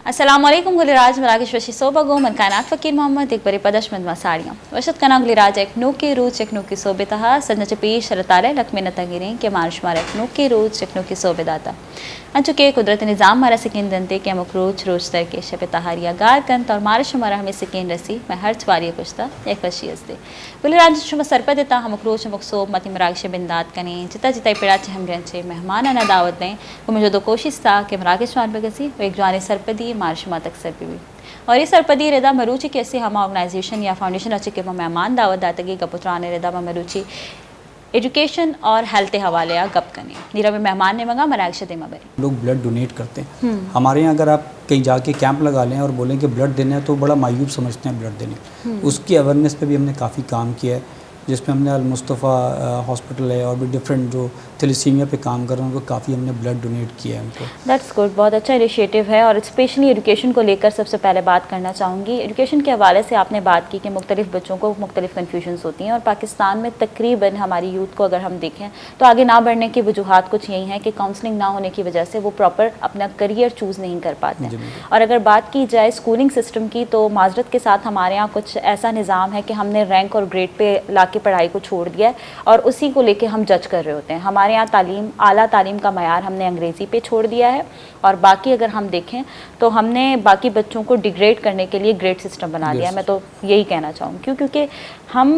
अस्सलामुअलैकुम गुलिराज मराकेश वशी सोबगो मन कायनात फ़कीर मोहम्मद एक बरे पदशमंद मसाड़ियाँ वशत कना गुलिराज एक नूकी रूच एक नूकी सोबे तहा सन्नच पेश रताले लकमे नतगिरें के मार्श मार एक नूकी रूच एक नूकी सोबे दाता अंचुके कुदरत निज़ाम मारा सिकिन दंते के अमुक रोच रोच तर के शब तहारिया गार कंत और मार्श मारा हमें सिकिन रसी मैं हर्च वारी कुश्ता एक वशी दे गुलिराज शुमा सरपद देता हमक रोच अमुक सोब मति मराकेश बिंदात कने चिता चिता पिड़ा चे हम ग्रंचे मेहमान ना दावत दें वो मुझे दो कोशिश था कि मराकेश वार बगसी वो एक जवानी सरपदी मार्शमा तक सरपी हुई और ये सरपदी रेदा मरूची कैसे हम ऑर्गेनाइजेशन या फाउंडेशन अच्छे के मेहमान दावत दातगी कपुत्राने रेदा मरूची एजुकेशन और हेल्थ के हवाले या गप कने नीरा में मेहमान ने मंगा मराकेश दे मबरी लोग ब्लड डोनेट करते हैं। हमारे यहाँ अगर आप कहीं जाके कैंप लगा लें और बोलें कि ब्लड देना है तो बड़ा मायूब समझते हैं ब्लड देने। उसकी अवेयरनेस पे भी हमने काफ़ी काम किया है, जिसमें हमने अल मुस्तफ़ा हॉस्पिटल है और भी डिफरेंट जो थैलेसीमिया पे काम कर रहे हैं उनको काफ़ी हमने ब्लड डोनेट किया है उनको। दैट्स गुड, बहुत अच्छा इनिशिएटिव है। और स्पेशली एजुकेशन को लेकर सबसे पहले बात करना चाहूँगी। एजुकेशन के हवाले से आपने बात की कि मुख्तलिफ बच्चों को मुख्तलिफ कन्फ्यूजन्स होती हैं और पाकिस्तान में तकरीबन हमारी यूथ को अगर हम देखें तो आगे ना बढ़ने की वजूहत कुछ यही हैं कि काउंसलिंग ना होने की वजह से वो प्रॉपर अपना करियर चूज़ नहीं कर पाते हैं। और अगर बात की जाए स्कूलिंग सिस्टम की तो माजरत के साथ हमारे यहाँ कुछ ऐसा निज़ाम है कि हमने रैंक और ग्रेड पे ला के पढ़ाई को छोड़ दिया है और उसी को लेके हम जज कर रहे होते हैं। हमारे यहाँ तालीम, आला तालीम का मयार हमने अंग्रेज़ी पे छोड़ दिया है और बाकी अगर हम देखें तो हमने बाकी बच्चों को डिग्रेड करने के लिए ग्रेड सिस्टम बना दिया है। मैं तो यही कहना चाहूँगी क्योंकि हम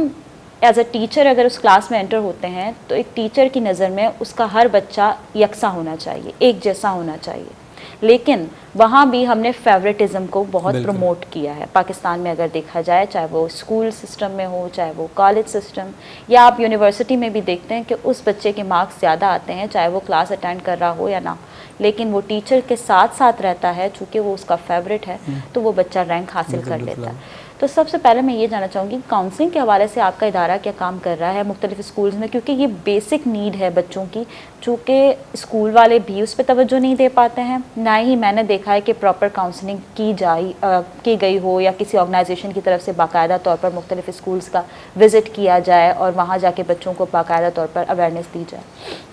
एज अ टीचर अगर उस क्लास में एंटर होते हैं तो एक टीचर की नज़र में उसका हर बच्चा यकसा होना चाहिए, एक जैसा होना चाहिए। लेकिन वहाँ भी हमने फेवरेटिज़म को बहुत प्रमोट किया है पाकिस्तान में अगर देखा जाए, चाहे वो स्कूल सिस्टम में हो, चाहे वो कॉलेज सिस्टम या आप यूनिवर्सिटी में भी देखते हैं कि उस बच्चे के मार्क्स ज़्यादा आते हैं चाहे वो क्लास अटेंड कर रहा हो या ना, लेकिन वो टीचर के साथ साथ रहता है चूँकि वो उसका फेवरेट है तो वो बच्चा रैंक हासिल कर लेता है। तो सबसे पहले मैं ये जानना चाहूँगी काउंसलिंग के हवाले से आपका इदारा क्या काम कर रहा है मुख्तलिफ स्कूल्स में, क्योंकि ये बेसिक नीड है बच्चों की, चूँकि स्कूल वाले भी उस पर तवज्जो नहीं दे पाते हैं, ना ही मैंने देखा है कि प्रॉपर काउंसलिंग की गई हो या किसी ऑर्गेनाइजेशन की तरफ से बाकायदा तौर पर मुख्तलिफ स्कूल्स का विज़िट किया जाए और वहाँ जाके बच्चों को बाकायदा तौर पर अवेयरनेस दी जाए।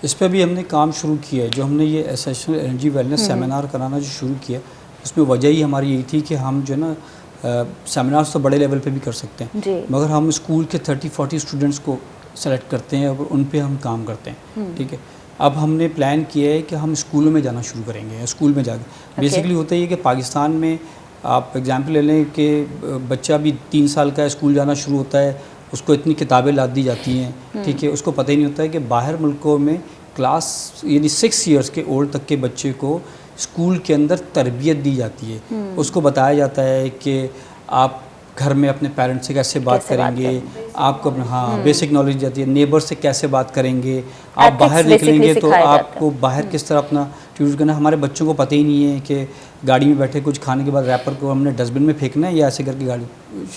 इस पर भी हमने काम शुरू किया है। जो हमने ये एसेंशियल एनर्जी वेलनेस सेमिनार कराना जो शुरू किया, उसमें वजह ही हमारी यही थी कि हम जो ना सेमिनार्स तो बड़े लेवल पे भी कर सकते हैं मगर हम स्कूल के 30-40 स्टूडेंट्स को सेलेक्ट करते हैं और उन पे हम काम करते हैं। ठीक है, अब हमने प्लान किया है कि हम स्कूलों में जाना शुरू करेंगे। स्कूल में जाके बेसिकली होता है कि पाकिस्तान में आप एग्जांपल ले लें कि बच्चा भी 3 साल का स्कूल जाना शुरू होता है, उसको इतनी किताबें लाद दी जाती हैं, ठीक है, उसको पता ही नहीं होता है कि बाहर मुल्कों में क्लास यानी 6 ईयर्स के ओल्ड तक के बच्चे को स्कूल के अंदर तरबियत दी जाती है। उसको बताया जाता है कि आप घर में अपने पेरेंट्स से कैसे बात करेंगे, आपको अपना बेसिक नॉलेज जाती है, नेबर से कैसे बात करेंगे, आप बाहर निकलेंगे तो आपको बाहर किस तरह अपना ट्यूट करना। हमारे बच्चों को पता ही नहीं है कि गाड़ी में बैठे कुछ खाने के बाद रैपर को हमने डस्टबिन में फेंकना है या ऐसे करके गाड़ी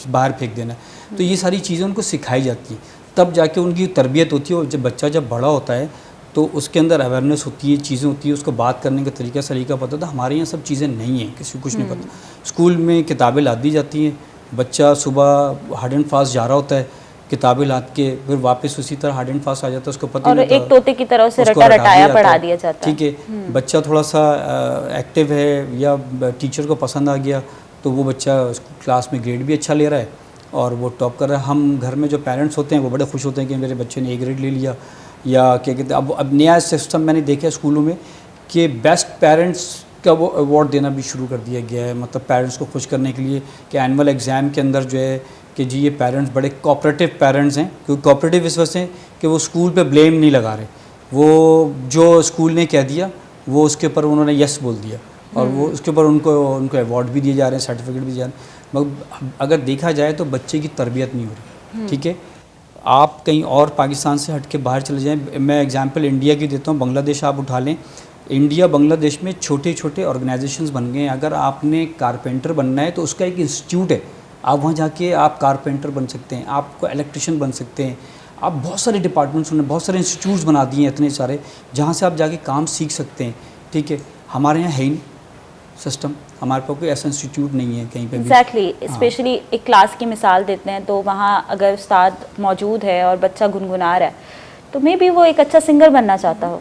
बाहर फेंक देना है। तो ये सारी चीज़ें उनको सिखाई जाती हैं, तब जाके उनकी तरबियत होती है। और जब बच्चा जब बड़ा होता है तो उसके अंदर अवेयरनेस होती है, चीज़ें होती है, उसको बात करने का तरीका पता था। हमारे यहाँ सब चीज़ें नहीं हैं, किसी को कुछ नहीं पता। स्कूल में किताबें लाद दी जाती हैं, बच्चा सुबह हार्ड एंड फास्ट जा रहा होता है, किताबें लाद के फिर वापस उसी तरह हार्ड एंड फास्ट आ जाता है, उसको पता नहीं होता, एक तोते की तरह से रटाया पढ़ा दिया जाता है। ठीक है, बच्चा थोड़ा सा एक्टिव है या टीचर को पसंद आ गया तो वो बच्चा क्लास में ग्रेड भी अच्छा ले रहा है और वो टॉप कर रहा है। हम घर में जो पेरेंट्स होते हैं वो बड़े खुश होते हैं कि मेरे बच्चे ने A ग्रेड ले लिया, या क्या कहते हैं अब नया सिस्टम मैंने देखा स्कूलों में कि बेस्ट पेरेंट्स का वो अवार्ड देना भी शुरू कर दिया गया है, मतलब पेरेंट्स को खुश करने के लिए कि एनुअल एग्ज़ाम के अंदर जो है कि जी ये पेरेंट्स बड़े कोऑपरेटिव पेरेंट्स हैं। क्योंकि कोऑपरेटिव इस वजह से कि वो स्कूल पे ब्लेम नहीं लगा रहे, वो जो स्कूल ने कह दिया वो उसके ऊपर उन्होंने यस बोल दिया और वो उसके ऊपर उनको अवार्ड भी दिए जा रहे हैं, सर्टिफिकेट भी दिए जा रहे हैं। मगर अगर देखा जाए तो बच्चे की तरबियत नहीं हो रही। ठीक है, आप कहीं और पाकिस्तान से हट के बाहर चले जाएं, मैं एग्जांपल इंडिया की देता हूँ, बांग्लादेश आप उठा लें। इंडिया बांग्लादेश में छोटे छोटे ऑर्गेनाइजेशंस बन गए हैं। अगर आपने कारपेंटर बनना है तो उसका एक इंस्टीट्यूट है, आप वहाँ जाके आप कारपेंटर बन सकते हैं, आपको इलेक्ट्रिशियन बन सकते हैं। आप बहुत सारे डिपार्टमेंट्स उन्होंने बहुत सारे इंस्टीट्यूट्स बना दिए हैं इतने सारे, जहाँ से आप जाके काम सीख सकते हैं। ठीक है, हमारे यहाँ है ही सिस्टम, हमारे पास कोई ऐसा इंस्टीट्यूट नहीं है कहीं पे भी। एग्जैक्टली, स्पेशली एक क्लास की मिसाल देते हैं तो वहाँ अगर उस्ताद मौजूद है और बच्चा गुनगुना रहा है तो मे बी वो एक अच्छा सिंगर बनना चाहता हो।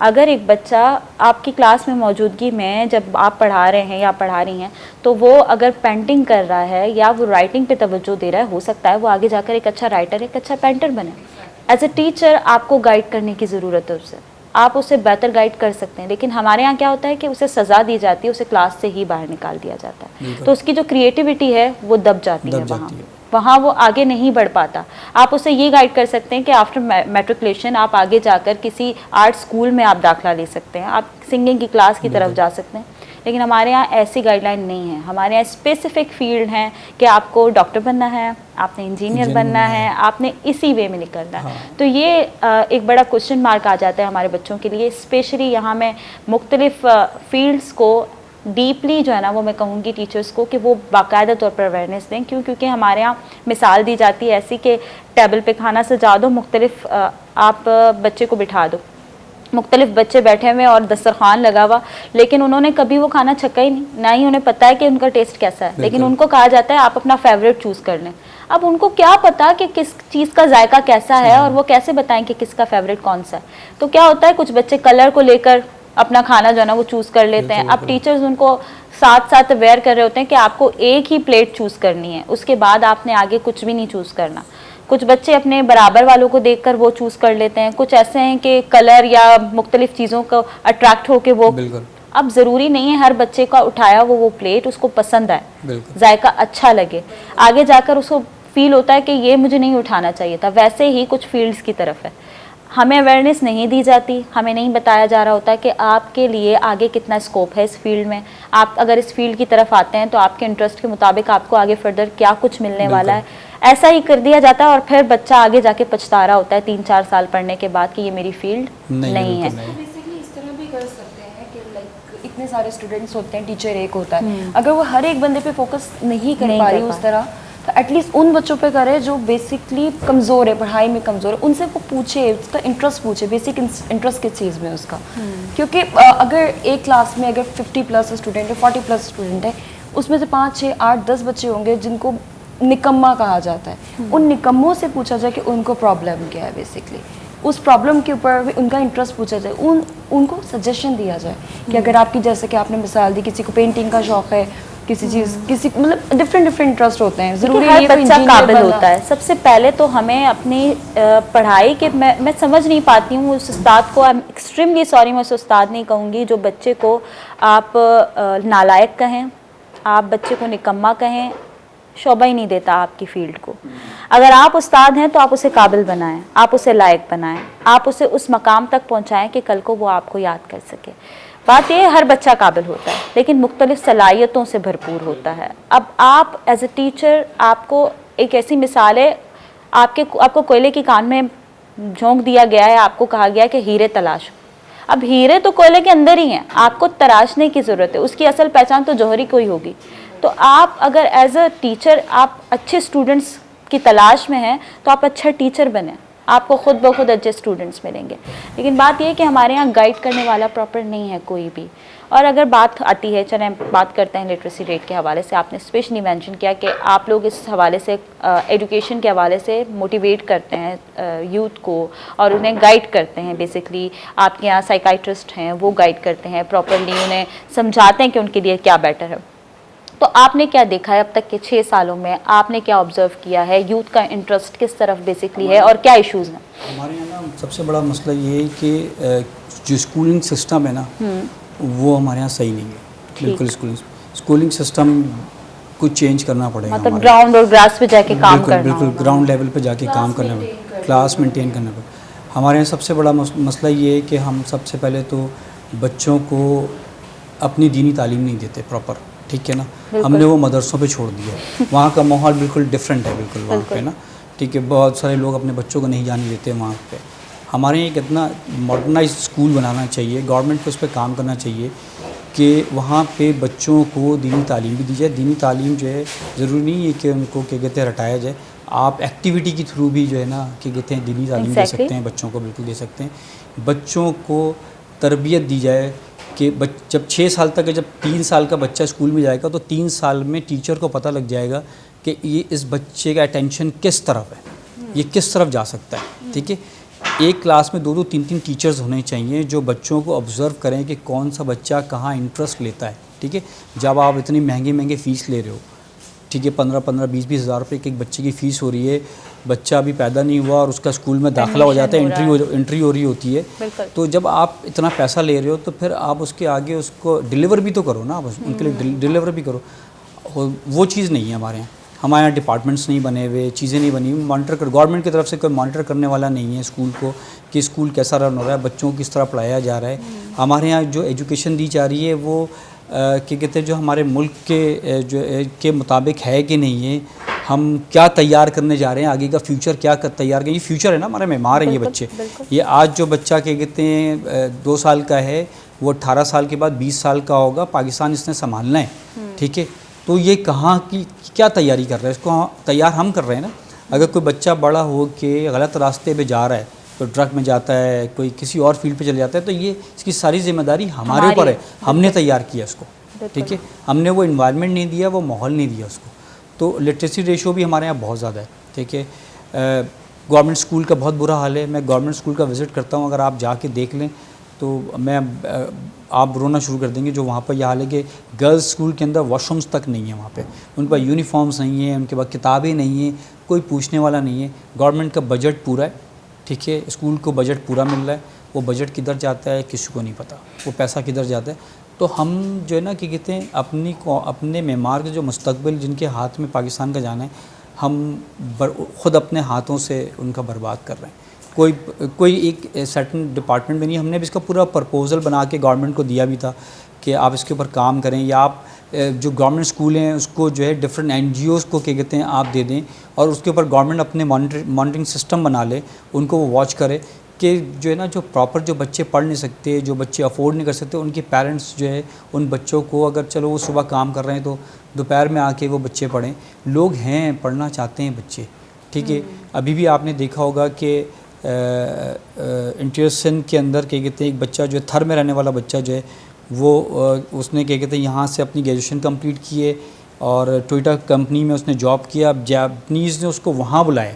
अगर एक बच्चा आपकी क्लास में मौजूदगी में जब आप पढ़ा रहे हैं या पढ़ा रही हैं तो वो अगर पेंटिंग कर रहा है या वो राइटिंग पे तवज्जो दे रहा है, हो सकता है वो आगे जाकर एक अच्छा राइटर, एक अच्छा पेंटर बने। एज ए टीचर आपको गाइड करने की ज़रूरत है उसे, आप उसे बेहतर गाइड कर सकते हैं। लेकिन हमारे यहाँ क्या होता है कि उसे सज़ा दी जाती है, उसे क्लास से ही बाहर निकाल दिया जाता है, तो उसकी जो क्रिएटिविटी है वो दब जाती है, वहाँ वो आगे नहीं बढ़ पाता। आप उसे ये गाइड कर सकते हैं कि आफ्टर मैट्रिकुलेशन आप आगे जाकर किसी आर्ट स्कूल में आप दाखिला ले सकते हैं, आप सिंगिंग की क्लास की तरफ जा सकते हैं। लेकिन हमारे यहाँ ऐसी गाइडलाइन नहीं है। हमारे यहाँ स्पेसिफिक फील्ड हैं कि आपको डॉक्टर बनना है, आपने इंजीनियर बनना है, आपने इसी वे में निकलना है। तो ये एक बड़ा क्वेश्चन मार्क आ जाता है हमारे बच्चों के लिए। स्पेशली यहाँ मैं मुख्तलिफ फील्ड्स को डीपली जो है ना वो मैं कहूँगी टीचर्स को कि वो बाकायदा तौर पर अवेयरनेस दें। क्योंकि हमारे यहाँ मिसाल दी जाती है ऐसी कि टेबल पे खाना सजा दो, मुख्तलिफ आप बच्चे को बिठा दो, मुख्तलिफ बच्चे बैठे हुए और दस्तरखान लगा हुआ, लेकिन उन्होंने कभी वो खाना छका ही नहीं, ना ही उन्हें पता है कि उनका टेस्ट कैसा है। लेकिन उनको कहा जाता है आप अपना फेवरेट चूज़ कर लें। अब उनको क्या पता कि किस चीज़ का जायका कैसा है और वो कैसे बताएं कि किसका फेवरेट कौन सा है। तो क्या होता है, कुछ बच्चे कलर को लेकर अपना खाना जो है ना वो चूज़ कर लेते हैं। अब टीचर्स उनको साथ साथ अवेयर कर रहे होते हैं कि आपको एक ही प्लेट चूज़ करनी है, उसके बाद आपने आगे कुछ भी नहीं चूज़ करना। कुछ बच्चे अपने बराबर वालों को देखकर वो चूज़ कर लेते हैं, कुछ ऐसे हैं कि कलर या मुख्तलिफ चीज़ों को अट्रैक्ट होकर वो। अब ज़रूरी नहीं है हर बच्चे का उठाया वो प्लेट उसको पसंद आए, जायका अच्छा लगे, आगे जाकर उसको फील होता है कि ये मुझे नहीं उठाना चाहिए था। वैसे ही कुछ फील्ड्स की तरफ है, हमें अवेयरनेस नहीं दी जाती, हमें नहीं बताया जा रहा होता कि आपके लिए आगे कितना स्कोप है इस फील्ड में। आप अगर इस फील्ड की तरफ आते हैं तो आपके इंटरेस्ट के मुताबिक आपको आगे फर्दर क्या कुछ मिलने वाला है, ऐसा ही कर दिया जाता है। और फिर बच्चा आगे जाके पछता रहा होता है 3-4 साल पढ़ने के बाद कि ये मेरी फील्ड नहीं है। बेसिकली इस तरह भी कर सकते हैं कि लाइक इतने सारे स्टूडेंट्स होते हैं, टीचर एक होता है, अगर वो हर एक बंदे पे फोकस नहीं कर पा रही उस तरह, तो एटलीस्ट उन बच्चों पे करे जो बेसिकली कमज़ोर है, पढ़ाई में कमज़ोर है, उनसे वो पूछे, उसका इंटरेस्ट पूछे, बेसिक इंटरेस्ट किस चीज़ में उसका। क्योंकि अगर एक क्लास में अगर 50+ स्टूडेंट है, 40+ स्टूडेंट है, उसमें से 5, 6, 8, 10 बच्चे होंगे जिनको निकम्मा कहा जाता है। उन निकम्मों से पूछा जाए कि उनको प्रॉब्लम क्या है, बेसिकली उस प्रॉब्लम के ऊपर भी उनका इंटरेस्ट पूछा जाए, उनको सजेशन दिया जाए कि अगर आपकी, जैसे कि आपने मिसाल दी, किसी को पेंटिंग का शौक़ है, किसी चीज़, किसी मतलब डिफरेंट इंटरेस्ट होते हैं, ज़रूरी हर बच्चा काबिल होता है। सबसे पहले तो हमें अपनी पढ़ाई के, मैं समझ नहीं पाती हूँ उस उस्ताद को, आई एम एक्सट्रीमली सॉरी, मैं उस उस्ताद नहीं कहूँगी जो बच्चे को आप नालायक कहें, आप बच्चे को निकम्मा कहें, शोभा ही नहीं देता आपकी फील्ड को। अगर आप उस्ताद हैं तो आप उसे काबिल बनाएं, आप उसे लायक बनाएं, आप उसे उस मकाम तक पहुंचाएं कि कल को वो आपको याद कर सके। बात ये है, हर बच्चा काबिल होता है लेकिन मुख्तलिफ सलाहियतों से भरपूर होता है। अब आप एज ए टीचर, आपको एक ऐसी मिसाल है, आपको कोयले की कान में झोंक दिया गया है, आपको कहा गया कि हीरे तलाश। अब हीरे तो कोयले के अंदर ही हैं, आपको तराशने की ज़रूरत है, उसकी असल पहचान तो जौहरी को ही होगी। तो आप अगर एज अ टीचर आप अच्छे स्टूडेंट्स की तलाश में हैं तो आप अच्छा टीचर बने, आपको खुद ब खुद अच्छे स्टूडेंट्स मिलेंगे। लेकिन बात यह है कि हमारे यहाँ गाइड करने वाला प्रॉपर नहीं है कोई भी। और अगर बात आती है, चले बात करते हैं लिटरेसी रेट के हवाले से, आपने स्पेशली मेंशन किया कि आप लोग इस हवाले से एजुकेशन के हवाले से मोटिवेट करते हैं यूथ को और उन्हें गाइड करते हैं। बेसिकली आपके यहाँ साइकाइट्रिस्ट हैं, वो गाइड करते हैं, प्रॉपरली उन्हें समझाते हैं कि उनके लिए क्या बेटर है। तो आपने क्या देखा है अब तक के 6 सालों में, आपने क्या ऑब्जर्व किया है, यूथ का इंटरेस्ट किस तरफ बेसिकली है और क्या इश्यूज़ हैं? हमारे यहाँ ना सबसे बड़ा मसला ये है कि जो स्कूलिंग सिस्टम है ना वो हमारे यहाँ सही नहीं है। बिल्कुल स्कूलिंग सिस्टम कुछ चेंज करना पड़ेगा, मतलब ग्राउंड और ग्रास पे जाके काम करना, बिल्कुल ग्राउंड लेवल पे जाके काम करना पड़ेगा, क्लास मेंटेन करना पड़ेगा। हमारे यहाँ सबसे बड़ा मसला ये है कि हम सबसे पहले तो बच्चों को अपनी दीनी तालीम नहीं देते प्रॉपर, ठीक है ना। हमने वो मदरसों पे छोड़ दिया, वहाँ का माहौल बिल्कुल डिफरेंट है, बिल्कुल वहाँ पे ना, ठीक है। बहुत सारे लोग अपने बच्चों को नहीं जाने देते वहाँ पे। हमारे यहाँ कितना मॉडर्नाइज स्कूल बनाना चाहिए, गवर्नमेंट को उस पर काम करना चाहिए कि वहाँ पे बच्चों को दीनी तालीम भी दी जाए। दीनी तालीम जो है ज़रूरी नहीं है कि उनको क्या कहते हैं रटाया जाए, आप एक्टिविटी के थ्रू भी जो है ना क्या कहते हैं दीनी तालीम दे सकते हैं बच्चों को, बिल्कुल दे सकते हैं। बच्चों को तरबियत दी जाए कि जब 6 साल तक है, जब 3 साल का बच्चा स्कूल में जाएगा तो 3 साल में टीचर को पता लग जाएगा कि ये इस बच्चे का अटेंशन किस तरफ है, ये किस तरफ जा सकता है, ठीक है। एक क्लास में 2-2 3-3 टीचर्स होने चाहिए जो बच्चों को ऑब्ज़र्व करें कि कौन सा बच्चा कहाँ इंटरेस्ट लेता है, ठीक है। जब आप इतनी महंगे फ़ीस ले रहे हो, ठीक है, 15-15 20-20 हज़ार रुपये एक बच्चे की फ़ीस हो रही है, बच्चा अभी पैदा नहीं हुआ और उसका स्कूल में दाखिला हो जाता है, एंट्री हो रही होती है, तो जब आप इतना पैसा ले रहे हो तो फिर आप उसके आगे उसको डिलीवर भी तो करो ना, आप उनके लिए डिलीवर भी करो। वो चीज़ नहीं है हमारे यहाँ डिपार्टमेंट्स नहीं बने हुए, चीज़ें नहीं बनी, मॉनिटर कर गवर्नमेंट की तरफ से कोई मॉनिटर करने वाला नहीं है स्कूल को कि स्कूल कैसा रन हो रहा है, बच्चों को किस तरह पढ़ाया जा रहा है। हमारे यहाँ जो एजुकेशन दी जा रही है वो क्या कहते हैं, जो हमारे मुल्क के के मुताबिक है कि नहीं है, हम क्या तैयार करने जा रहे हैं, आगे का फ्यूचर क्या तैयार करें। ये फ्यूचर है ना, हमारे मेहमान हैं ये बच्चे। ये आज जो बच्चा क्या कहते हैं 2 साल का है, वो 18 साल के बाद 20 साल का होगा, पाकिस्तान इसने संभालना है, ठीक है। तो ये कहाँ की क्या तैयारी कर रहा है, इसको तैयार हम कर रहे हैं ना। अगर कोई बच्चा बड़ा हो के गलत रास्ते पे जा रहा है, तो ड्रग में जाता है, कोई किसी और फील्ड पे चले जाता है, तो ये इसकी सारी जिम्मेदारी हमारे ऊपर है। हमने तैयार किया इसको, ठीक है, हमने वो इन्वायरमेंट नहीं दिया, वो माहौल नहीं दिया उसको। तो लिटरेसी रेशो भी हमारे यहाँ बहुत ज़्यादा है, ठीक है। गवर्नमेंट स्कूल का बहुत बुरा हाल है। मैं गवर्नमेंट स्कूल का विज़िट करता हूँ, अगर आप जाके देख लें तो आप रोना शुरू कर देंगे। जो वहाँ पर यह हाल है कि गर्ल्स स्कूल के अंदर वॉशरूम्स तक नहीं है, वहाँ पे उनके पास यूनिफॉर्म्स नहीं है, उनके पास किताबें नहीं हैं, कोई पूछने वाला नहीं है। गवर्नमेंट का बजट पूरा है, ठीक है, स्कूल को बजट पूरा मिल रहा है, वो बजट किधर जाता है किसी को नहीं पता, वो पैसा किधर जाता है। तो हम जो है ना कि कहते हैं अपने मेमार के जो मुस्तकबिल जिनके हाथ में पाकिस्तान का जाना है, हम ख़ुद अपने हाथों से उनका बर्बाद कर रहे हैं। कोई एक सर्टन डिपार्टमेंट में नहीं, हमने भी इसका पूरा प्रपोज़ल बना के गवर्नमेंट को दिया भी था कि आप इसके ऊपर काम करें, या आप जो गवर्नमेंट स्कूल हैं उसको जो है डिफरेंट NGOs को क्या कहते हैं आप दे दें, और उसके ऊपर गवर्नमेंट अपने मॉनिटरिंग सिस्टम बना ले, उनको वो वॉच करे कि जो है ना जो प्रॉपर जो बच्चे पढ़ नहीं सकते, जो बच्चे अफोर्ड नहीं कर सकते, उनके पेरेंट्स जो है उन बच्चों को, अगर चलो वो सुबह काम कर रहे हैं तो दोपहर में आके वो बच्चे पढ़ें। लोग हैं, पढ़ना चाहते हैं बच्चे, ठीक है। अभी भी आपने देखा होगा कि इंटरसन के अंदर क्या कहते हैं एक बच्चा जो है थर में रहने वाला बच्चा जो है वो उसने क्या कहते हैं यहाँ से अपनी ग्रेजुएशन कंप्लीट की है और टोयोटा कंपनी में उसने जॉब किया। अब जापानीज़ ने उसको वहाँ बुलाया,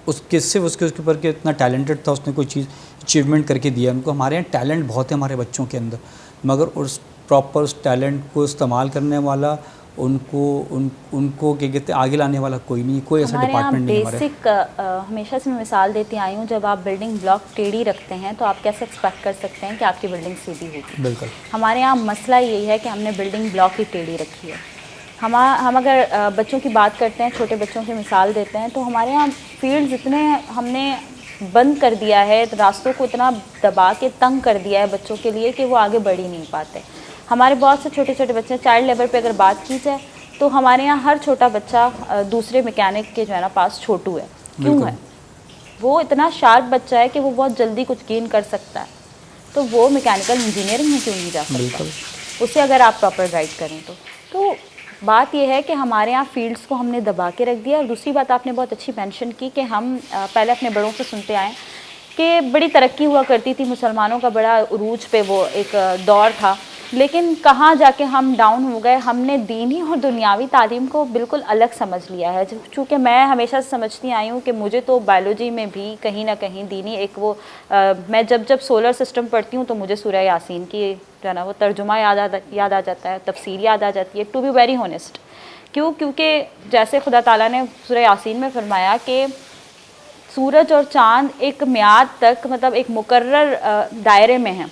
उसके सिर्फ उसके ऊपर के इतना टैलेंटेड था, उसने कोई चीज़ अचीवमेंट करके दिया उनको। हमारे यहाँ टैलेंट बहुत है हमारे बच्चों के अंदर, मगर उस प्रॉपर उस टैलेंट को इस्तेमाल करने वाला, उनको क्या कहते हैं आगे लाने वाला कोई नहीं, कोई ऐसा डिपार्टमेंट नहीं हमारे। बेसिक हमेशा से मैं मिसाल देती आई हूँ, जब आप बिल्डिंग ब्लॉक टेढ़ी रखते हैं तो आप कैसे एक्सपेक्ट कर सकते हैं कि आपकी बिल्डिंग सीधी होगी। बिल्कुल, हमारे यहाँ मसला यही है कि हमने बिल्डिंग ब्लॉक ही टेढ़ी रखी है। हम अगर बच्चों की बात करते हैं, छोटे बच्चों की मिसाल देते हैं, तो हमारे यहाँ फील्ड्स इतने हमने बंद कर दिया है, रास्तों को इतना दबा के तंग कर दिया है बच्चों के लिए कि वो आगे बढ़ ही नहीं पाते। हमारे बहुत से छोटे छोटे बच्चे, चाइल्ड लेबर पे अगर बात की जाए तो हमारे यहाँ हर छोटा बच्चा दूसरे मैकेनिक के जो है ना पास छोटू है। क्यों है? वो इतना शार्प बच्चा है कि वो बहुत जल्दी कुछ गेन कर सकता है, तो वो मैकेनिकल इंजीनियरिंग में क्यों नहीं जा सकता उसे अगर आप प्रॉपर गाइड करें तो बात यह है कि हमारे यहाँ फील्ड्स को हमने दबा के रख दिया। और दूसरी बात आपने बहुत अच्छी मेंशन की कि हम पहले अपने बड़ों से सुनते आए कि बड़ी तरक्की हुआ करती थी, मुसलमानों का बड़ा उरूज पे वो एक दौर था, लेकिन कहाँ जाके हम डाउन हो गए। हमने दीनी और दुनियावी तालीम को बिल्कुल अलग समझ लिया है। चूँकि मैं हमेशा से समझती आई हूँ कि मुझे तो बायोलॉजी में भी कहीं ना कहीं दीनी एक वो मैं जब सोलर सिस्टम पढ़ती हूँ तो मुझे सूरह यासीन की जो है ना वो तर्जुमा याद आ जाता है, तफसीर याद आ जाती है, टू बी वेरी ऑनेस्ट। क्योंकि जैसे खुदा ताला ने सूरह यासीन में फरमाया कि सूरज और चाँद एक मियाद तक, मतलब एक मुकर्रर दायरे में हैं।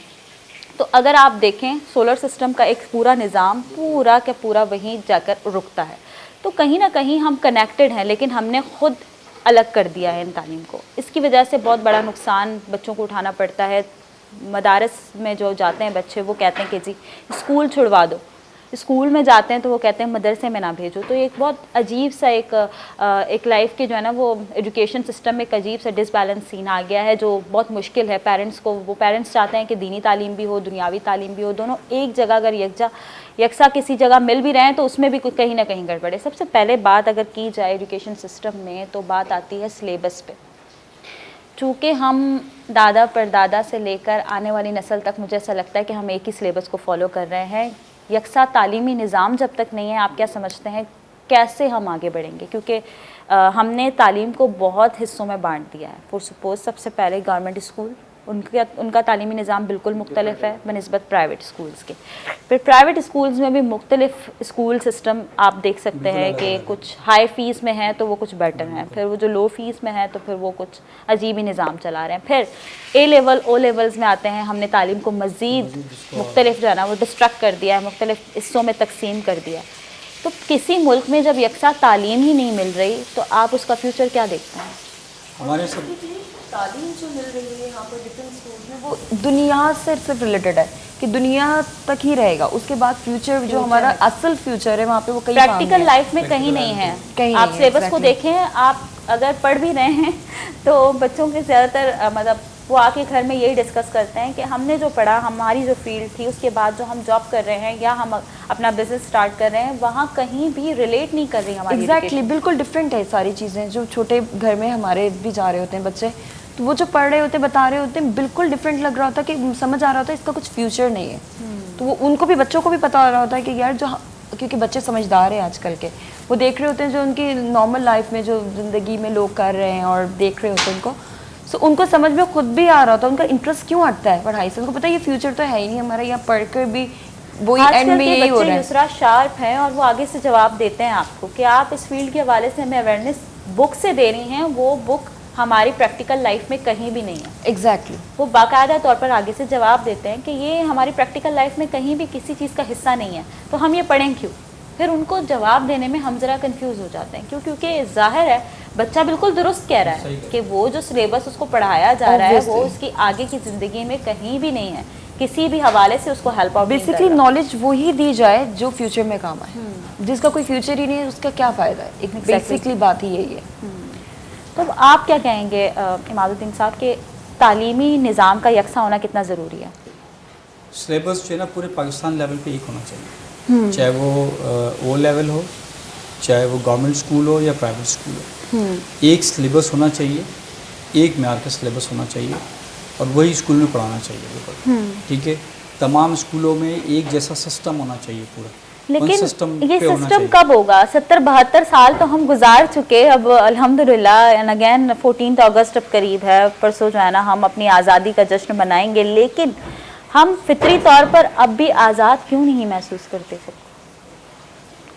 तो अगर आप देखें सोलर सिस्टम का एक पूरा निज़ाम पूरा का पूरा वहीं जाकर रुकता है। तो कहीं ना कहीं हम कनेक्टेड हैं, लेकिन हमने खुद अलग कर दिया है इन तालीम को। इसकी वजह से बहुत बड़ा नुकसान बच्चों को उठाना पड़ता है। मदारस में जो जाते हैं बच्चे वो कहते हैं कि जी स्कूल छुड़वा दो, स्कूल में जाते हैं तो वो कहते हैं मदरसे में ना भेजो। तो एक बहुत अजीब सा एक लाइफ के जो है ना वो एजुकेशन सिस्टम में एक अजीब सा डिसबैलेंस सीन आ गया है, जो बहुत मुश्किल है पेरेंट्स को। वो पेरेंट्स चाहते हैं कि दीनी तालीम भी हो, दुनियावी तालीम भी हो, दोनों एक जगह अगर यकसा किसी जगह मिल भी रहे हैं तो उसमें भी कहीं ना कहीं गड़बड़ है। सबसे पहले बात अगर की जाए एजुकेशन सिस्टम में तो बात आती है सिलेबस पे। चूँकि हम दादा परदादा से लेकर आने वाली नस्ल तक मुझे ऐसा लगता है कि हम एक ही सिलेबस को फॉलो कर रहे हैं। यकसा तालीमी निज़ाम जब तक नहीं है, आप क्या समझते हैं कैसे हम आगे बढ़ेंगे? क्योंकि हमने तालीम को बहुत हिस्सों में बांट दिया है। फॉर सपोज सबसे पहले गवर्नमेंट स्कूल, उनका तालीमी निज़ाम बिल्कुल मुख्तलिफ है बनिस्बत प्राइवेट स्कूल्स के। फिर प्राइवेट स्कूल्स में भी मुख्तलिफ स्कूल सिस्टम आप देख सकते हैं कि कुछ हाई फ़ीस में है तो वो कुछ बेटर हैं, फिर वो जो लो फीस में है तो फिर वो कुछ अजीब ही निज़ाम चला रहे हैं। फिर ए लेवल ओ लेवल्स में आते हैं, हमने तालीम को मज़ीद मुख्तलिफ जो है ना वो डिस्ट्रक्ट कर दिया है, मुख्तलिफ हिस्सों में तकसीम कर दिया है। तो किसी मुल्क में जब यकसा तालीम ही नहीं मिल रही तो आप उसका फ्यूचर क्या देखते हैं? हमारे सब तालीम जो मिल रही है यहाँ पर डिफरेंट स्कूल्स में वो दुनिया से सिर्फ रिलेटेड है कि दुनिया तक ही रहेगा, उसके बाद फ्यूचर जो हमारा असल फ्यूचर है वहाँ पे वो कहीं प्रैक्टिकल लाइफ में कहीं नहीं है। कहीं आप सिलेबस को देखें, आप अगर पढ़ भी रहे हैं तो बच्चों के ज़्यादातर मतलब वो आके घर में यही डिस्कस करते हैं कि हमने जो पढ़ा, हमारी जो फील्ड थी, उसके बाद जो हम जॉब कर रहे हैं या हम अपना बिजनेस स्टार्ट कर रहे हैं, वहाँ कहीं भी रिलेट नहीं कर रही हमारी। एग्जैक्टली बिल्कुल डिफरेंट है सारी चीज़ें। जो छोटे घर में हमारे भी जा रहे होते हैं बच्चे, तो वो जो पढ़ रहे होते हैं, बता रहे होते हैं, बिल्कुल डिफरेंट लग रहा होता है कि समझ आ रहा होता है इसका कुछ फ्यूचर नहीं है। तो वो उनको भी, बच्चों को भी पता हो रहा होता है कि यार जो, क्योंकि बच्चे समझदार हैं आजकल के, वो देख रहे होते हैं जो उनकी नॉर्मल लाइफ में जो ज़िंदगी में लोग कर रहे हैं और देख रहे होते हैं उनको, सो उनको समझ में खुद भी आ रहा होता है, उनका इंटरेस्ट क्यों हटता है पढ़ाई से। उनको पता है ये फ्यूचर तो है ही नहीं हमारा, यहाँ पढ़ कर भी वही एंड में यही हो रहा है। दूसरा शार्प है और वो आगे से जवाब देते हैं आपको कि आप इस फील्ड के हवाले से हमें अवेयरनेस बुक से दे रही हैं, वो बुक हमारी प्रैक्टिकल लाइफ में कहीं भी नहीं है। एग्जैक्टली वो बाकायदा तौर पर आगे से जवाब देते हैं कि ये हमारी प्रैक्टिकल लाइफ में कहीं भी किसी चीज़ का हिस्सा नहीं है, तो हम ये पढ़ें क्यों। फिर उनको जवाब देने में हम ज़रा कंफ्यूज हो जाते हैं, क्योंकि जाहिर है बच्चा बिल्कुल दुरुस्त कह रहा है कि वो जो सिलेबस उसको पढ़ाया जा रहा है वो उसकी आगे की ज़िंदगी में कहीं भी नहीं है, किसी भी हवाले से उसको हेल्प आउट। बेसिकली नॉलेज वो ही दी जाए जो फ्यूचर में काम आए। जिसका कोई फ्यूचर ही नहीं है उसका क्या फ़ायदा है। एक बेसिकली बात ही यही है। तो आप क्या कहेंगे इमादुद्दीन साहब के तालीमी निज़ाम का यकसा होना कितना ज़रूरी है? सिलेबस जो है ना पूरे पाकिस्तान लेवल पे एक होना चाहिए, चाहे वो ओ लेवल हो, चाहे वो गवर्नमेंट स्कूल हो या प्राइवेट स्कूल हो। एक सिलेबस होना चाहिए, एक म्यार का सिलेबस होना चाहिए और वही स्कूल में पढ़ाना चाहिए। ठीक है, तमाम स्कूलों में एक जैसा सिस्टम होना चाहिए पूरा। लेकिन ये सिस्टम कब होगा? 70-72 साल तो हम गुजार चुके, अब अल्हम्दुलिल्लाह एंड अगेन 14 अगस्त अब करीब है, परसों जो है ना हम अपनी आज़ादी का जश्न मनाएंगे, लेकिन हम फितरी तौर पर अब भी आज़ाद क्यों नहीं महसूस करते खुद?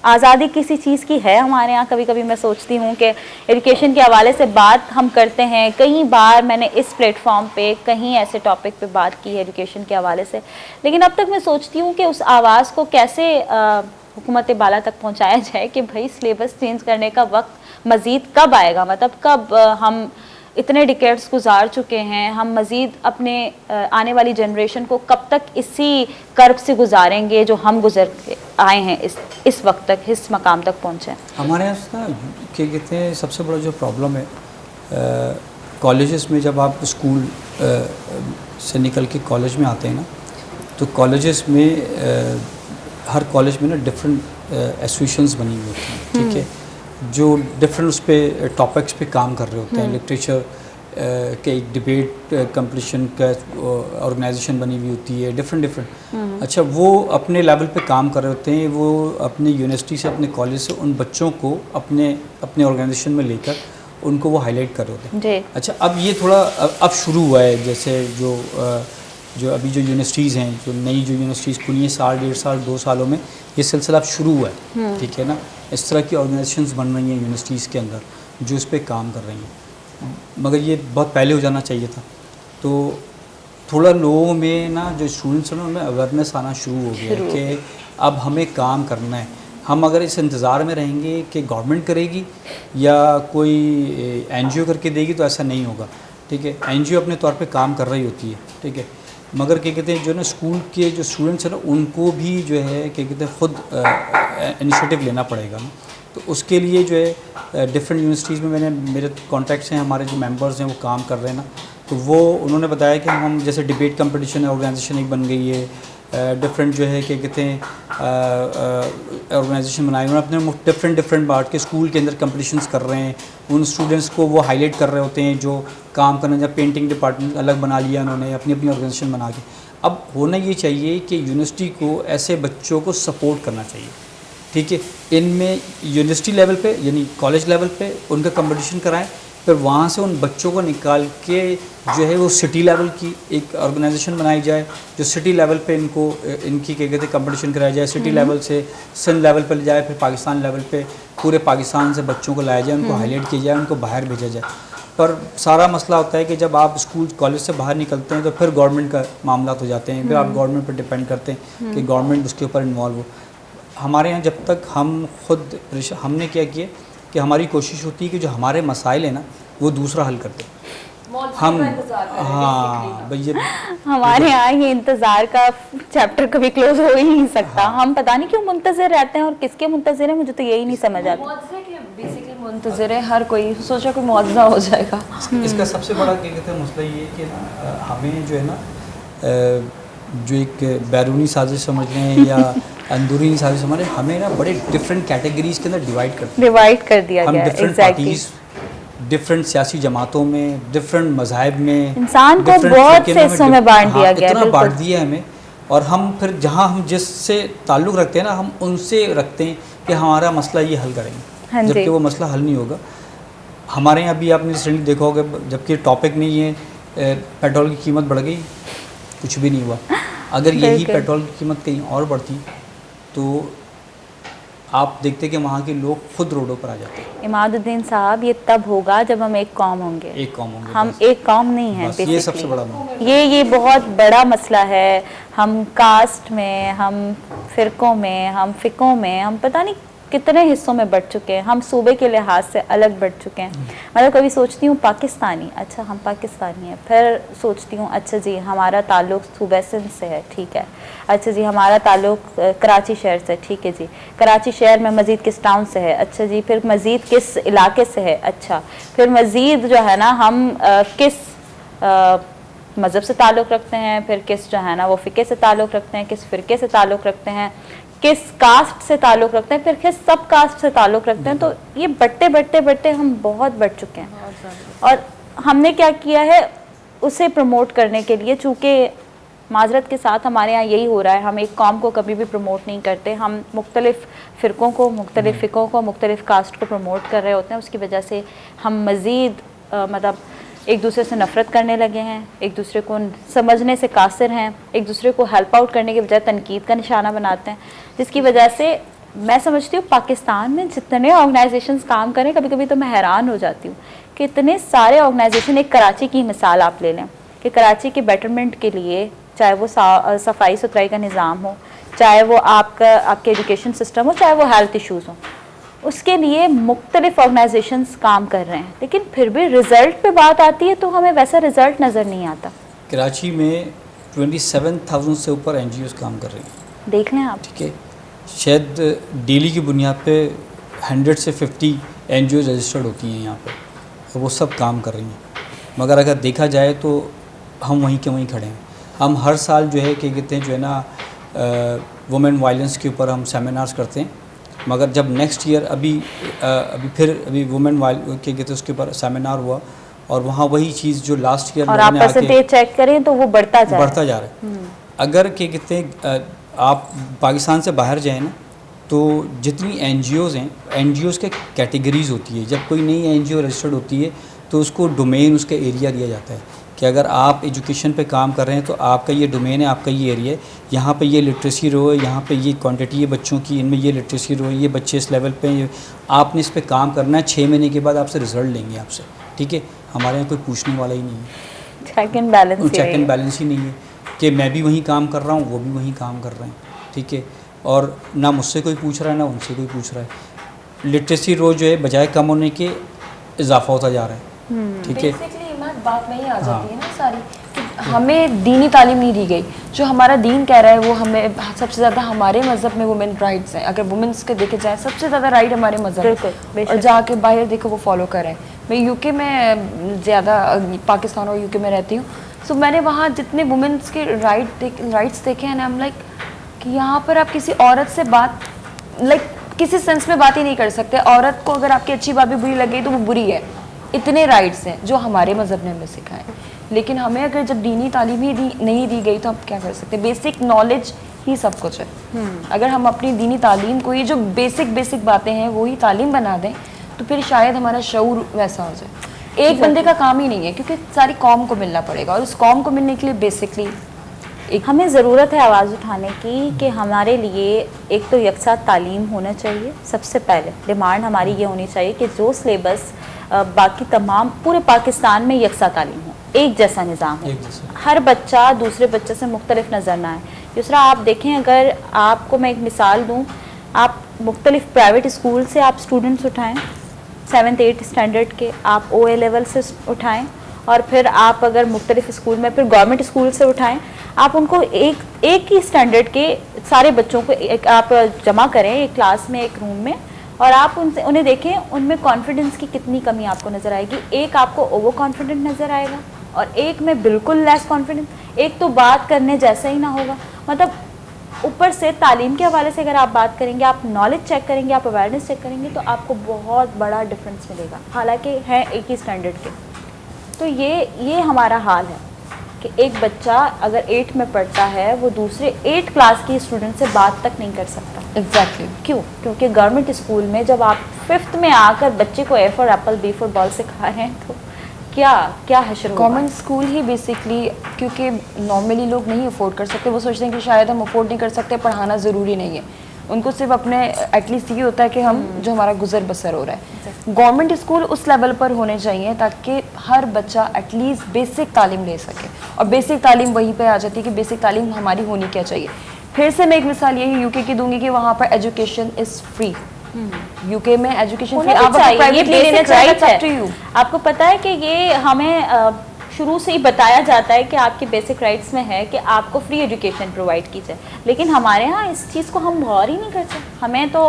आज़ादी किसी चीज़ की है हमारे यहाँ? कभी कभी मैं सोचती हूँ कि एजुकेशन के हवाले से बात हम करते हैं, कई बार मैंने इस प्लेटफॉर्म पे कहीं ऐसे टॉपिक पे बात की है एजुकेशन के हवाले से, लेकिन अब तक मैं सोचती हूँ कि उस आवाज़ को कैसे हुकूमत बाला तक पहुँचाया जाए कि भाई सिलेबस चेंज करने का वक्त मज़ीद कब आएगा। मतलब कब हम इतने डिकेड्स गुजार चुके हैं, हम मज़ीद अपने आने वाली जनरेशन को कब तक इसी कर्ब से गुजारेंगे जो हम गुजर के आए हैं इस वक्त तक, इस मकाम तक पहुँचे। हमारे यहाँ ना क्या कहते हैं, सबसे बड़ा जो प्रॉब्लम है कॉलेजेस में, जब आप स्कूल से निकल के कॉलेज में आते हैं ना, तो कॉलेजेस में हर कॉलेज में ना डिफरेंट एसोसिएशंस बनी हुई होती हैं। ठीक है, जो डिफरेंट उस पर टॉपिक्स पे काम कर रहे होते हैं। लिटरेचर के एक डिबेट कंपटीशन का ऑर्गेनाइजेशन बनी हुई होती है, डिफरेंट। अच्छा, वो अपने लेवल पे काम कर रहे होते हैं, वो अपने यूनिवर्सिटी से, अपने कॉलेज से उन बच्चों को अपने ऑर्गेनाइजेशन में लेकर उनको वो हाईलाइट कर रहे होते हैं। अच्छा, अब ये थोड़ा अब शुरू हुआ है, जैसे जो अभी जो यूनिवर्सिटीज़ हैं, जो नई जो यूनिवर्सिटीज़ खुली हैं, साल 1.5 साल 2 सालों में ये सिलसिला अब शुरू हुआ है। ठीक है ना, इस तरह की ऑर्गेनाइजेशंस बन रही हैं यूनिवर्सिटीज़ के अंदर जो इस पर काम कर रही हैं, मगर ये बहुत पहले हो जाना चाहिए था। तो थोड़ा लोगों में ना, जो स्टूडेंट्स हैं ना, उनमें अवेयरनेस आना शुरू हो गया कि अब हमें काम करना है। हम अगर इस इंतज़ार में रहेंगे कि गवर्नमेंट करेगी या कोई NGO करके देगी तो ऐसा नहीं होगा। ठीक है, NGO अपने तौर पे काम कर रही होती है। ठीक है, मगर क्या कहते हैं, जो ना स्कूल के जो स्टूडेंट्स हैं ना, उनको भी जो है क्या कहते हैं ख़ुद इनिशिएटिव लेना पड़ेगा ना। तो उसके लिए जो है डिफरेंट यूनिवर्सिटीज़ में मेरे कॉन्टैक्ट्स हैं, हमारे जो मेंबर्स हैं वो काम कर रहे हैं ना, तो वो उन्होंने बताया कि हम जैसे डिबेट कंपटीशन ऑर्गेनाइजेशन एक बन गई है, डिफरेंट जो है क्या कहते हैं ऑर्गेनाइजेशन बनाए उन्होंने अपने डिफरेंट बात के स्कूल के अंदर कंपटीशंस कर रहे हैं। उन स्टूडेंट्स को वो हाईलाइट कर रहे होते हैं जो काम करना, जब पेंटिंग डिपार्टमेंट अलग बना लिया उन्होंने, अपनी ऑर्गेनाइजेशन बना के। अब होना ये चाहिए कि यूनिवर्सिटी को ऐसे बच्चों को सपोर्ट करना चाहिए ठीक है। इनमें यूनिवर्सिटी लेवल पे यानी कॉलेज लेवल पे उनका कंपटीशन कराएं, फिर वहाँ से उन बच्चों को निकाल के जो है वो सिटी लेवल की एक ऑर्गेनाइजेशन बनाई जाए, जो सिटी लेवल पे इनको इनकी क्या कहते हैं कंपटीशन कराया जाए। सिटी लेवल से सिंध लेवल पर ले जाए, फिर पाकिस्तान लेवल पे पूरे पाकिस्तान से बच्चों को लाया जाए, उनको हाईलाइट किया जाए, उनको बाहर भेजा जाए। पर सारा मसला होता है कि जब आप स्कूल कॉलेज से बाहर निकलते हैं तो फिर गवर्नमेंट का मामला हो जाते हैं, फिर आप गवर्नमेंट पर डिपेंड करते हैं कि गवर्नमेंट उसके ऊपर इन्वॉल्व हो। हमारे यहाँ जब तक हम खुद हमने क्या किया कि हमारी कोशिश होती है कि जो हमारे मसाइल हैं ना वो दूसरा हल करते हैं। हम हाँ भैया हमारे यहाँ ये इंतज़ार का चैप्टर कभी क्लोज हो ही नहीं सकता। हम पता नहीं क्यों मुंतज़िर रहते हैं और किसके मुंतज़िर हैं, मुझे तो यही नहीं समझ आता। बेसिकली मुंतज़िर है, हर कोई सोचा कोई मुआवजा हो जाएगा। इसका सबसे बड़ा क्या कहते हैं मसला ये है कि ना हमें जो है ना जो एक बैरूनी साजिश समझ लें या अंदरूनी साजिश समझ लें, हमें ना बड़े डिफरेंट कैटेगरीज के अंदर डिवाइड कर दिया हम गया। डिफरेंट पार्टीज, डिफरेंट सियासी जमातों में, डिफरेंट मज़ाहिब में, इंसान को बहुत से हिस्सों में बांट दिया गया, इतना बांट दिया हमें। और हम फिर जहाँ हम जिससे ताल्लुक़ रखते हैं ना हम उनसे रखते हैं कि हमारा मसला ये हल करेंगे, जबकि वो मसला हल नहीं होगा। हमारे यहाँ अभी आपने रिसेंटली देखा होगा, जबकि टॉपिक नहीं है पेट्रोल की कीमत बढ़ गई, कुछ भी नहीं हुआ। अगर यही पेट्रोल की कीमत कहीं और बढ़ती तो आप देखते कि वहाँ के लोग खुद रोडों पर आ जाते हैं। इमादुद्दीन साहब, ये तब होगा जब हम एक कौम होंगे। हम एक कौम नहीं हैं, ये सबसे बड़ा ये बहुत बड़ा मसला है। हम कास्ट में, हम फ़िरक़ों में, हम फ़िक़ों में, हम पता नहीं कितने हिस्सों में बढ़ चुके हैं। हम सूबे के लिहाज से अलग बढ़ चुके हैं। मतलब कभी सोचती हूँ पाकिस्तानी, अच्छा हम पाकिस्तानी हैं, फिर सोचती हूँ अच्छा जी हमारा ताल्लुक़ सूबे सिंध से है, ठीक है। अच्छा जी हमारा ताल्लुक़ कराची शहर से, ठीक है जी। कराची शहर में मज़ीद किस टाउन से है, अच्छा जी। फिर मज़ीद किस इलाके से है, अच्छा। फिर मज़ीद जो है ना हम किस मज़हब से ताल्लुक़ रखते हैं, फिर किस जो है ना वो फ़िक़े से ताल्लुक़ रखते हैं, किस फ़िरक़े से ताल्लुक़ रखते हैं, किस कास्ट से ताल्लुक़ रखते हैं, फिर किस सब कास्ट से ताल्लुक़ रखते हैं। तो ये बढ़ते हम बहुत बढ़ चुके हैं। और हमने क्या किया है उसे प्रमोट करने के लिए, चूँकि माजरत के साथ हमारे यहाँ यही हो रहा है, हम एक कौम को कभी भी प्रमोट नहीं करते। हम मुख्तलिफ़ फ़िरक़ों को, मुख्तलिफ़ फ़िक़ों को, मुख्तलिफ़ कास्ट को प्रमोट कर रहे होते हैं। उसकी वजह से हम मज़ीद मतलब एक दूसरे से नफ़रत करने लगे हैं, एक दूसरे को समझने से कासिर हैं, एक दूसरे को हेल्प आउट करने के बजाय तनकीद का निशाना बनाते हैं, जिसकी वजह से मैं समझती हूँ पाकिस्तान में जितने ऑर्गेनाइजेशंस काम करें, कभी कभी तो मैं हैरान हो जाती हूँ कि इतने सारे ऑर्गेनाइजेशन। एक कराची की मिसाल आप ले लें कि कराची के बेटरमेंट के लिए, चाहे वो सफाई सुथराई का निज़ाम हो, चाहे वो आपके एजुकेशन सिस्टम हो, चाहे वो हेल्थ इशूज़ हो, उसके लिए मुख्तलिफ ऑर्गेनाइजेशंस काम कर रहे हैं, लेकिन फिर भी रिज़ल्ट पे बात आती है तो हमें वैसा रिज़ल्ट नज़र नहीं आता। कराची में 27,000 से ऊपर NGOs काम कर रही हैं, देख लें आप, ठीक है। शायद डेली की बुनियाद पे 100 से 50 NGOs रजिस्टर्ड होती हैं यहाँ पे, और वो सब काम कर रही हैं। मगर अगर देखा जाए तो हम वहीं के वहीं खड़े हैं। हम हर साल जो है क्या कहते हैं जो है ना वुमेन वायलेंस के ऊपर हम सेमिनार्स करते हैं, मगर जब नेक्स्ट ईयर अभी वुमेन क्या कहते हैं उसके ऊपर सेमिनार हुआ, और वहाँ वही चीज़ जो लास्ट ईयर और आप परसेंटेज चेक करें तो वो बढ़ता जा रहा है। अगर क्या कहते हैं आप पाकिस्तान से बाहर जाएँ ना, तो जितनी NGOs हैं, NGOs के कैटेगरीज होती है। जब कोई नई NGO रजिस्टर्ड होती है तो उसको डोमेन, उसका एरिया दिया जाता है कि अगर आप एजुकेशन पे काम कर रहे हैं तो आपका ये डोमेन है, आपका ये एरिया है, यहाँ पे ये लिटरेसी रो है, यहाँ पे ये क्वांटिटी है बच्चों की, इनमें ये लिटरेसी रो है, ये बच्चे इस लेवल पे हैं, आपने इस पे काम करना है। 6 महीने के बाद आपसे रिज़ल्ट लेंगे आपसे, ठीक है। हमारे यहाँ कोई पूछने वाला ही नहीं है, चेक एंड बैलेंस ही नहीं है कि मैं भी वहीं काम कर रहा हूँ, वो भी वहीं काम कर रहे हैं, ठीक है। और ना मुझसे कोई पूछ रहा है, ना उनसे कोई पूछ रहा है। लिटरेसी रो जो है बजाय कम होने के इजाफा होता जा रहा है, ठीक है। बात में ही आ जाती है ना सारी कि हमें दीनी तालीम नहीं दी गई। जो हमारा दीन कह रहा है वो हमें सबसे ज़्यादा, हमारे मज़हब में वुमेन राइट्स हैं। अगर वुमेन्स के देखे जाए सबसे ज़्यादा राइट हमारे मज़हब है, और जाके बाहर देखो वो फॉलो कर रहे हैं। मैं UK में ज़्यादा, पाकिस्तान और UK में रहती हूँ, सो मैंने वहाँ जितने वुमेन्स के राइट्स देखे हैं ना, हम लाइक कि यहाँ पर आप किसी औरत से बात किसी सेंस में बात ही नहीं कर सकते। औरत को अगर आपकी अच्छी बात भी बुरी लगे तो वो बुरी है। इतने राइट्स हैं जो हमारे मज़हब ने हमें सिखाए, लेकिन हमें अगर जब दीनी तालीम ही नहीं दी गई तो हम क्या कर सकते हैं। बेसिक नॉलेज ही सब कुछ है। अगर हम अपनी दीनी तालीम को ये जो बेसिक बातें हैं वो ही तालीम बना दें तो फिर शायद हमारा शऊर वैसा हो जाए। एक बंदे का काम ही नहीं है, क्योंकि सारी कौम को मिलना पड़ेगा, और उस कौम को मिलने के लिए बेसिकली हमें ज़रूरत है आवाज़ उठाने की कि हमारे लिए एक तो यकसा तालीम होना चाहिए। सबसे पहले डिमांड हमारी ये होनी चाहिए कि जो सिलेबस बाकी तमाम पूरे पाकिस्तान में यकसा तालीम हो, एक जैसा निज़ाम हो, हर बच्चा दूसरे बच्चे से मुख्तलिफ नज़र ना आए। दूसरा, आप देखें, अगर आपको मैं एक मिसाल दूँ, आप मुख्तलिफ प्राइवेट स्कूल से आप स्टूडेंट्स उठाएँ, 7th-8th स्टैंडर्ड के, आप OA लेवल से उठाएँ, और फिर आप अगर मुख्तलिफ स्कूल में फिर गवर्नमेंट स्कूल से उठाएं, आप उनको एक ही स्टैंडर्ड के सारे बच्चों को एक आप जमा करें एक क्लास में, एक रूम में, और आप उन्हें देखें उनमें कॉन्फिडेंस की कितनी कमी आपको नज़र आएगी। एक आपको ओवर कॉन्फिडेंट नज़र आएगा और एक में बिल्कुल लेस कॉन्फिडेंस, एक तो बात करने जैसा ही ना होगा। मतलब ऊपर से तालीम के हवाले से अगर आप बात करेंगे, आप नॉलेज चेक करेंगे, आप अवेयरनेस चेक करेंगे, तो आपको बहुत बड़ा डिफरेंस मिलेगा, हालांकि हैं एक ही स्टैंडर्ड के। तो ये हमारा हाल है कि एक बच्चा अगर 8 में पढ़ता है वो दूसरे 8 क्लास की स्टूडेंट से बात तक नहीं कर सकता। एग्जैक्टली क्यों? क्योंकि गवर्नमेंट स्कूल में जब आप 5th में आकर बच्चे को A for Apple, B for ball सिखा रहे हैं, तो क्या हशर। गवर्नमेंट स्कूल ही बेसिकली, क्योंकि नॉर्मली लोग नहीं अफोर्ड कर सकते, वो सोचते हैं कि शायद हम अफोर्ड नहीं कर सकते, पढ़ाना ज़रूरी नहीं है। उनको सिर्फ अपने एटलीस्ट ये होता है कि हम जो हमारा गुजर बसर हो रहा है। गवर्नमेंट स्कूल उस लेवल पर होने चाहिए ताकि हर बच्चा एटलीस्ट बेसिक तालीम ले सके, और बेसिक तालीम वहीं पे आ जाती है कि बेसिक तालीम हमारी होनी क्या चाहिए। फिर से मैं एक मिसाल यही यूके की दूंगी कि वहाँ पर एजुकेशन इज़ फ्री। यूके में एजुकेशन फ्री, आप प्राइवेट ले लेना चाहिए। आपको पता है कि ये हमें शुरू से ही बताया जाता है कि आपके बेसिक राइट्स में है कि आपको फ्री एजुकेशन प्रोवाइड की जाए, लेकिन हमारे यहाँ इस चीज़ को हम गौर ही नहीं करते। हमें तो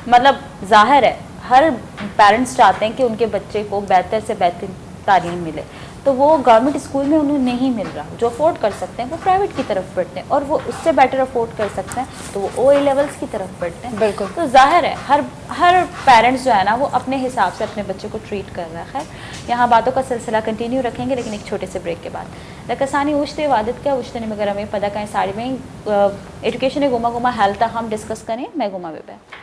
मतलब ज़ाहिर है हर पेरेंट्स चाहते हैं कि उनके बच्चे को बेहतर से बेहतर तालीम मिले, तो वो गवर्नमेंट स्कूल में उन्हें नहीं मिल रहा। जो अफोर्ड कर सकते हैं वो प्राइवेट की तरफ बढ़ते हैं, और वो उससे बेटर अफोर्ड कर सकते हैं तो वो OA लेवल्स की तरफ बढ़ते हैं। बिल्कुल। तो जाहिर है हर पेरेंट्स जो है ना वो अपने हिसाब से अपने बच्चे को ट्रीट कर रहा है। खैर, यहाँ बातों का सिलसिला कंटिन्यू रखेंगे, लेकिन एक छोटे से ब्रेक के बाद। लकसानी उश्ते वादत का उश्तनी मगर हमें पता कहीं साड़ी में एजुकेशन गुमा गुमा हालता हम डिस्कस करें। मैं गुमा बेबे।